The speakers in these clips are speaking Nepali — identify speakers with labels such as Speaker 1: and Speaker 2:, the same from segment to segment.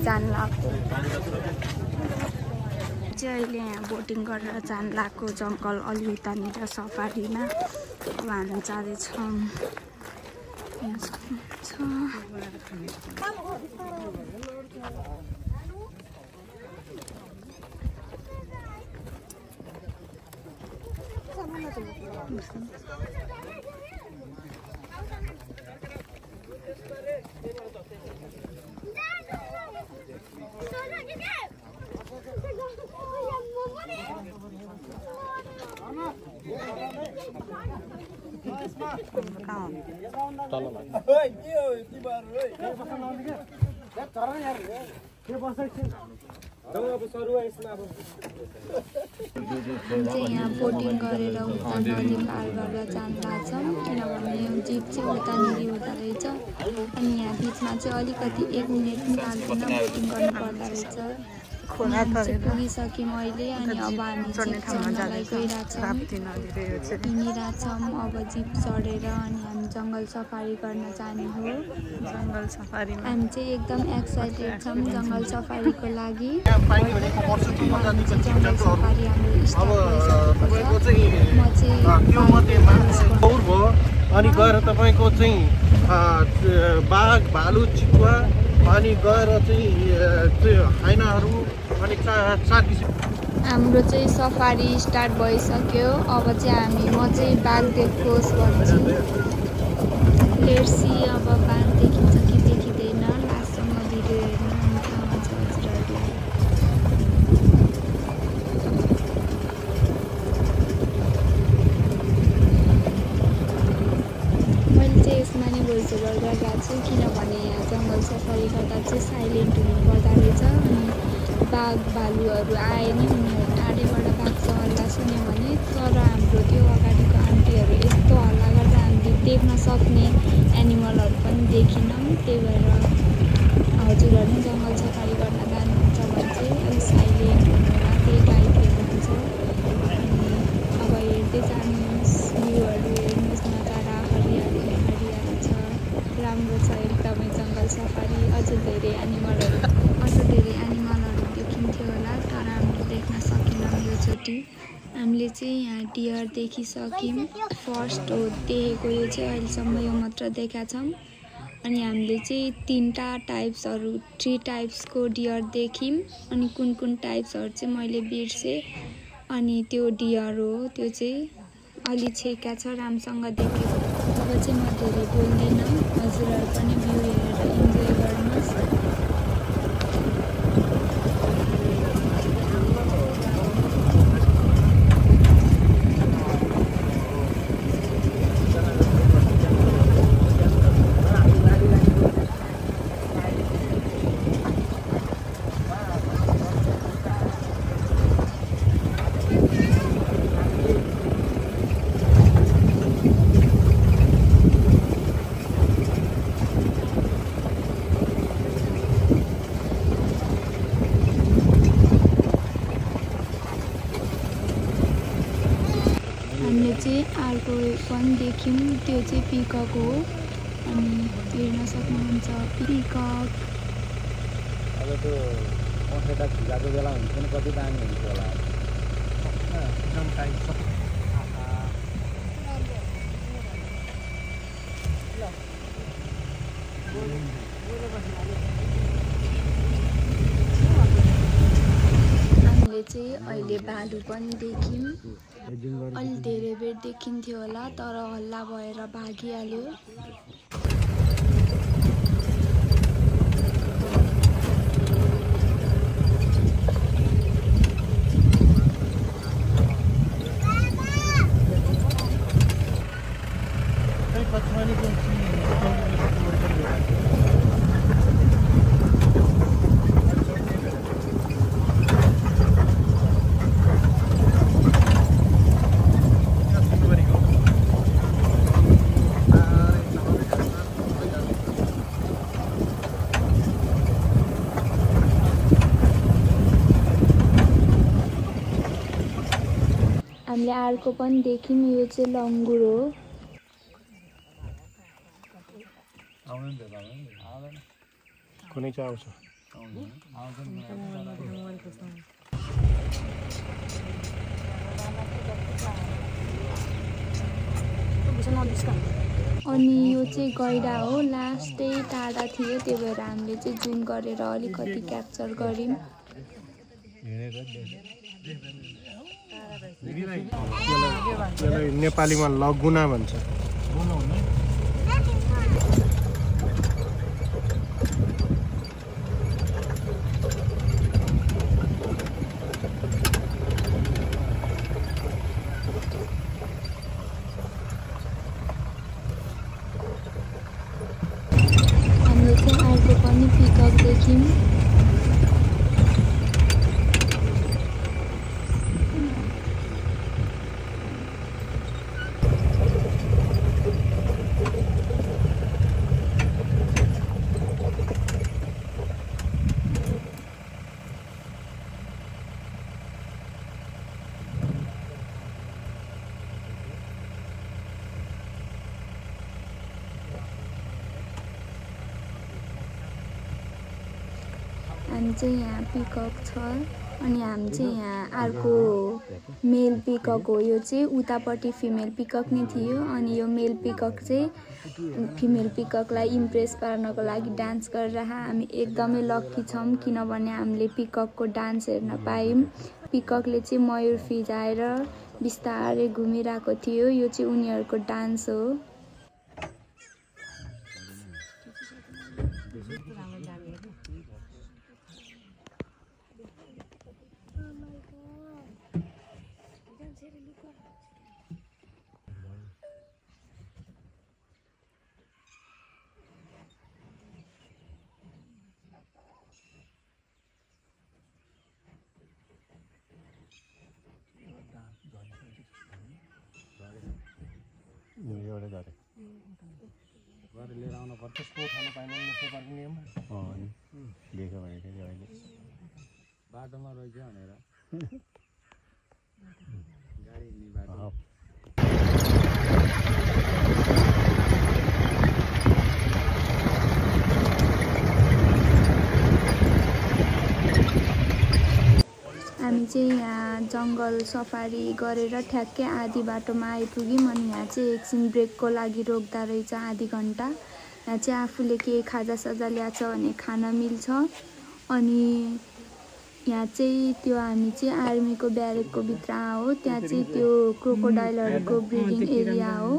Speaker 1: जान लाग्यो चाहिँ अहिले यहाँ बोटिङ गरेर जान लाग्यो जङ्गल अलि उतानिर सफारीमा अब हामी जाँदैछौँ यहाँ बोटिङ गरेर उता नदी पार गरेर जान लाग्छौँ किनभने जिप चाहिँ उतानिर हुँदो रहेछ अनि यहाँ बिचमा चाहिँ अलिकति 1 मिनट पनि लाग्दैन बोटिङ गर्नु पर्दो रहेछ पुगिसक्यौँ अहिले अनि अब हामी जङ्गललाई गइरहेछौँ हिँडिरहेछौँ अब जिप चढेर अनि हामी जङ्गल सफारी गर्न जाने हो जङ्गल सफारीमा हामी चाहिँ एकदम एक्साइटेड छौँ जङ्गल सफारीको लागि जङ्गल सफारी हाम्रो
Speaker 2: अनि गएर तपाईँको चाहिँ बाघ भालु चितुवा अनि गएर चाहिँ हैनाहरू अनि 4 किसिम
Speaker 1: हाम्रो चाहिँ सफारी स्टार्ट भइसक्यो अब चाहिँ म चाहिँ बाघ देखोस् भन्छु लेट्स सी अब बाघ देखिन्छ कि देखिँदैन लास्टसम्म भिडियो हेर्नु अनि थाहा हुन्छ हजुरहरूलाई मैले चाहिँ यसमा नै भोइस ओभर गरिरहेको छु किनभने यहाँ जङ्गल सफारी गर्दा चाहिँ साइलेन्ट हुनुपर्दो रहेछ अनि बाघ भालुहरू आए नि उनीहरू टाढैबाट भाग्छ हल्ला सुन्यो भने तर हाम्रो त्यो अगाडिको आन्टीहरू यस्तो हल्ला गर्दा हामीले देख्न सक्ने एनिमलहरू पनि देखिनौँ त्यही भएर हजुरहरू पनि जङ्गल सफारी गर्न जानुहुन्छ भने चाहिँ अलिक साइलेन्ट हुनुहोला त्यही टाइपहरू हुन्छ अनि अब हेर्दै जानुहोस् भ्यूहरू हेर्नुहोस् नजारा हरियाली हरियाली छ राम्रो छ एकदमै जङ्गल सफारी अझ धेरै एनिमलहरू देखिन्थ्यो होला तर हामीले देख्न सकेनौँ योचोटि हामीले चाहिँ यहाँ डियर देखिसक्यौँ फर्स्ट हो देखेको यो चाहिँ अहिलेसम्म यो मात्र देखाएको छौँ अनि हामीले चाहिँ 3 टाइप्सको डियर देख्यौँ अनि कुन टाइप्सहरू चाहिँ मैले बिर्सेँ अनि त्यो डियर हो त्यो चाहिँ अलि छेका छ राम्रोसँग देखेको अब चाहिँ म धेरै बोल्दिनँ हजुरहरू पनि भ्यू हेरेर इन्जोय गर्नुहोस् अर्को पनि देख्यौँ त्यो चाहिँ पिकक हो अनि हेर्न सक्नुहुन्छ पिकक
Speaker 3: अब त्यो पखेटा भिजाको बेला हुन्छ नि कति दामी हुन्छ होला एकदम टाइट छ
Speaker 1: हामीले चाहिँ अहिले भालु पनि देख्यौँ अलि धेरै बेर देखिन्थ्यो होला तर हल्ला भएर भागिहाल्यो हामीले अर्को पनि देख्यौँ यो चाहिँ लङ्गुर हो
Speaker 2: कुनै चाहिँ आउँछ
Speaker 1: अनि यो चाहिँ गैडा हो, लास्टै टाढा थियो, त्यही भएर हामीले चाहिँ जुम गरेर अलिकति क्याप्चर गऱ्यौँ।
Speaker 2: नेपालीमा लगुना भन्छ।
Speaker 1: हामीले चाहिँ अर्को पनि पिकअप देख्यौँ। हामी चाहिँ यहाँ पिकक छ अनि हामी चाहिँ यहाँ अर्को मेल पिकक हो। यो चाहिँ उतापट्टि फिमेल पिकक नै थियो अनि यो मेल पिकक चाहिँ फिमेल पिककलाई इम्प्रेस पार्नको लागि डान्स गरेर हामी एकदमै लक्की छौँ, किनभने हामीले पिककको डान्स हेर्न पायौँ। पिककले चाहिँ मयूर फिजाएर बिस्तारै घुमिरहेको थियो। यो चाहिँ उनीहरूको डान्स हो।
Speaker 3: लिएर आउनु पर्छ।
Speaker 2: त्यसको उठाउन पाएन नेपाली नियम
Speaker 3: देख्यो भने चाहिँ अहिले बाटोमा रहेछ भनेर गाडी हिँड्ने बाटो।
Speaker 1: हामी चाहिँ यहाँ जङ्गल सफारी गरेर ठ्याक्कै आधी बाटोमा आइपुग्यौँ अनि यहाँ चाहिँ एकछिन ब्रेकको लागि रोक्दा रहेछ आधी घन्टा। यहाँ चाहिँ आफूले के खाजासाजा ल्याएको छ भने खान मिल्छ। अनि यहाँ चाहिँ त्यो हामी चाहिँ आर्मीको ब्यारेकको भित्र हो, त्यहाँ चाहिँ त्यो क्रोकोडाइलहरूको ब्रिडिङ एरिया हो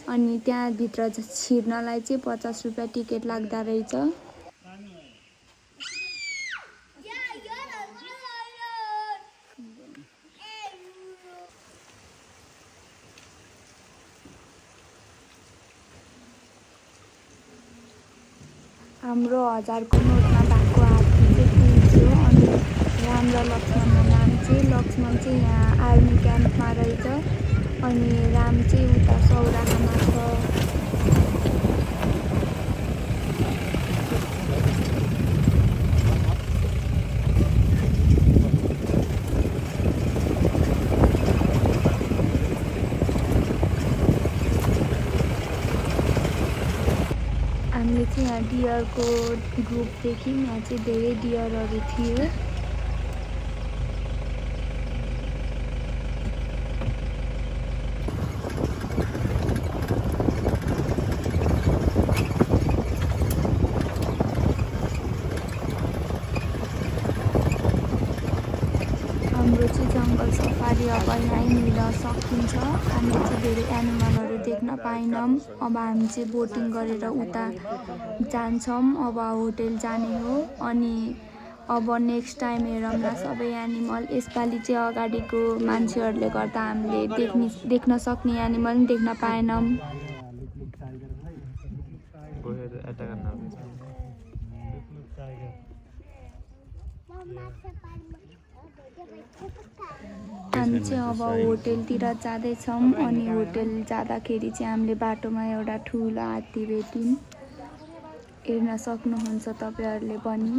Speaker 1: अनि त्यहाँभित्र छिर्नलाई चाहिँ 50 रुपियाँ टिकट लाग्दा रहेछ। हाम्रो 1000 को नोटमा भएको हात्ती चाहिँ पुग्यो अनि राम र लक्ष्मणको नाम चाहिँ लक्ष्मण चाहिँ यहाँ आर्मी क्याम्पमा रहेछ अनि राम चाहिँ उता सौराहामा छ। हामीले चाहिँ यहाँ डियरको ग्रुप देख्यौँ। यहाँ चाहिँ धेरै डियरहरू थियो। हाम्रो चाहिँ जङ्गल सफारी अब यहीँनिर सकिन्छ। हामीले चाहिँ धेरै एनिमलहरू देख्न पाएनौँ। अब हामी चाहिँ बोटिङ गरेर उता जान्छौँ। अब होटेल जाने हो अनि अब नेक्स्ट टाइम हेरौँला सबै एनिमल। यसपालि चाहिँ अगाडिको मान्छेहरूले गर्दा हामीले देख्न सक्ने एनिमल पनि देख्न पाएनौँ। हामी चाहिँ अब होटेलतिर जाँदैछौँ अनि होटेल जाँदाखेरि चाहिँ हामीले बाटोमा एउटा ठुलो हात्ती भेट्यौँ। हेर्न सक्नुहुन्छ तपाईँहरूले पनि।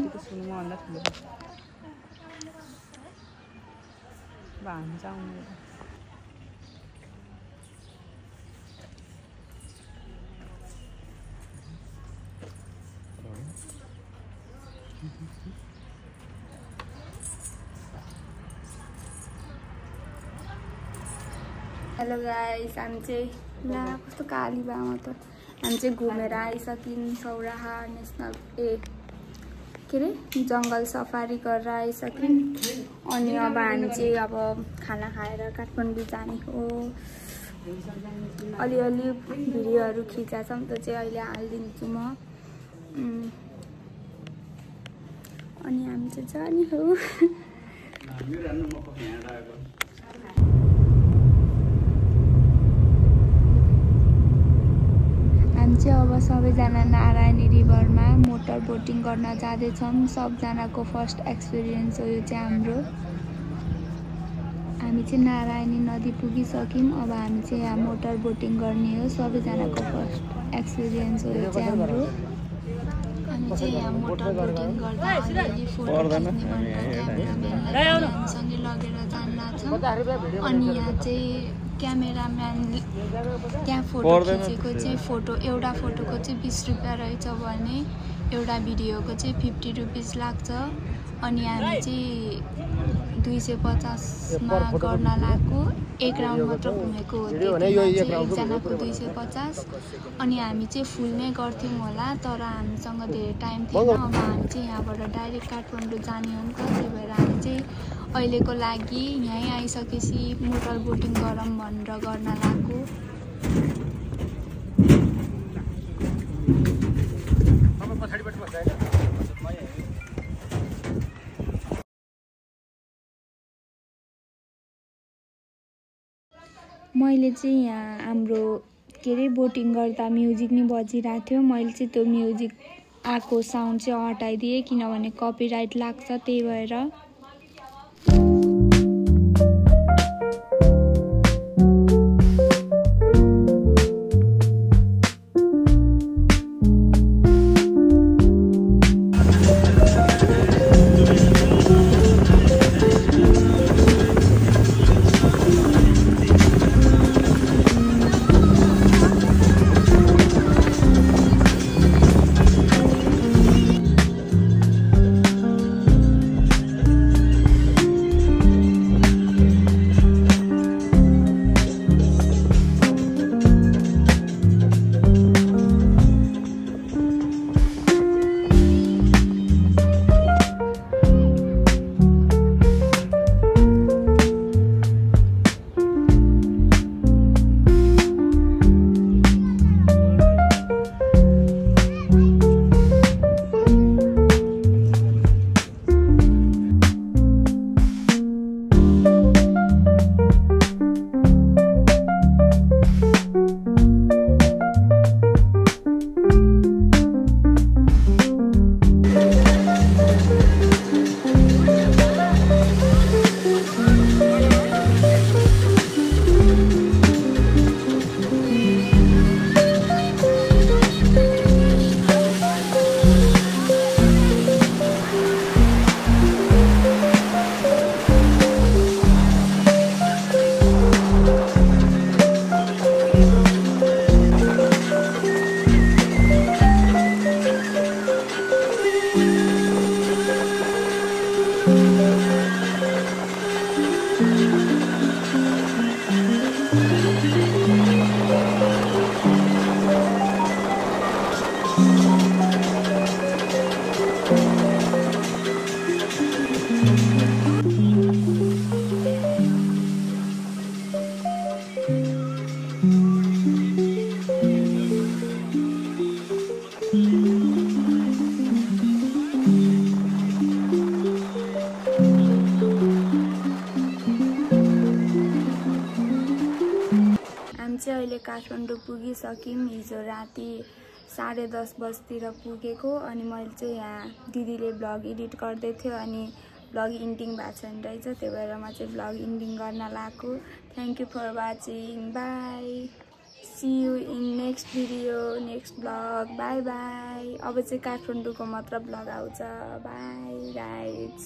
Speaker 1: हेलो गाइस, हामी चाहिँ ला कस्तो काली बामा त हामी चाहिँ घुमेर आइसक्यौँ। सौराहा नेसनल के अरे जङ्गल सफारी गरेर आइसक्यौँ। अनि अब हामी चाहिँ अब खाना खाएर काठमाडौँ जाने हो। अलिअलि भिडियोहरू खिचेको छौँ, त्यो चाहिँ अहिले हालिदिन्छु म। अनि हामी चाहिँ जाने हो। हामी चाहिँ अब सबैजना नारायणी रिभरमा मोटर बोटिङ गर्न जाँदैछौँ। सबजनाको फर्स्ट एक्सपिरियन्स हो यो चाहिँ हाम्रो। हामी चाहिँ नारायणी नदी पुगिसक्यौँ। अब हामी चाहिँ यहाँ मोटर बोटिङ गर्ने हो। सबैजनाको फर्स्ट एक्सपिरियन्स हो यो चाहिँ हाम्रो। हामी चाहिँ यहाँ मोटर बोटिङ गर्दा अलिअलि फोटो खिच्ने भनेर क्यामेराम्यानलाई हामीसँगै लगेर जान्दैछौँ। अनि यहाँ चाहिँ क्यामेराम्यान त्यहाँ फोटो खिचेको चाहिँ एउटा फोटोको चाहिँ 20 रुपियाँ रहेछ भने एउटा भिडियोको चाहिँ 50 रुपिस लाग्छ। अनि हामी चाहिँ 250मा गर्न लागेको, एक राउन्ड मात्र घुमेको हो। एकजनाको 250। अनि हामी चाहिँ फुल नै गर्थ्यौँ होला, तर हामीसँग धेरै टाइम थिएन। अब हामी चाहिँ यहाँबाट डाइरेक्ट काठमाडौँ जाने हो नि त, त्यही भएर हामी चाहिँ अहिलेको लागि यहीँ आइसकेपछि मोटर बोटिङ गरौँ भनेर गर्न लागेको। मैले चाहिँ यहाँ हाम्रो के अरे बोटिङ गर्दा म्युजिक नि बजिरहेको थियो। मैले चाहिँ त्यो म्युजिक आएको साउन्ड चाहिँ हटाइदिएँ, किनभने कपिराइट लाग्छ, त्यही भएर। चाहिँ अहिले काठमाडौँ पुगिसक्यौँ। हिजो राति 10:30 बजीतिर पुगेको। अनि मैले चाहिँ यहाँ दिदीले भ्लग एडिट गर्दै थियो, अनि भ्लग इन्डिङ भएको छैन रहेछ, त्यही भएर म चाहिँ भ्लग इन्डिङ गर्न लागेको। Thank you for watching, bye, see you in next video, next vlog, bye bye. अब चाहिँ काठमाडौँको मात्र भ्लग आउँछ। Bye guys.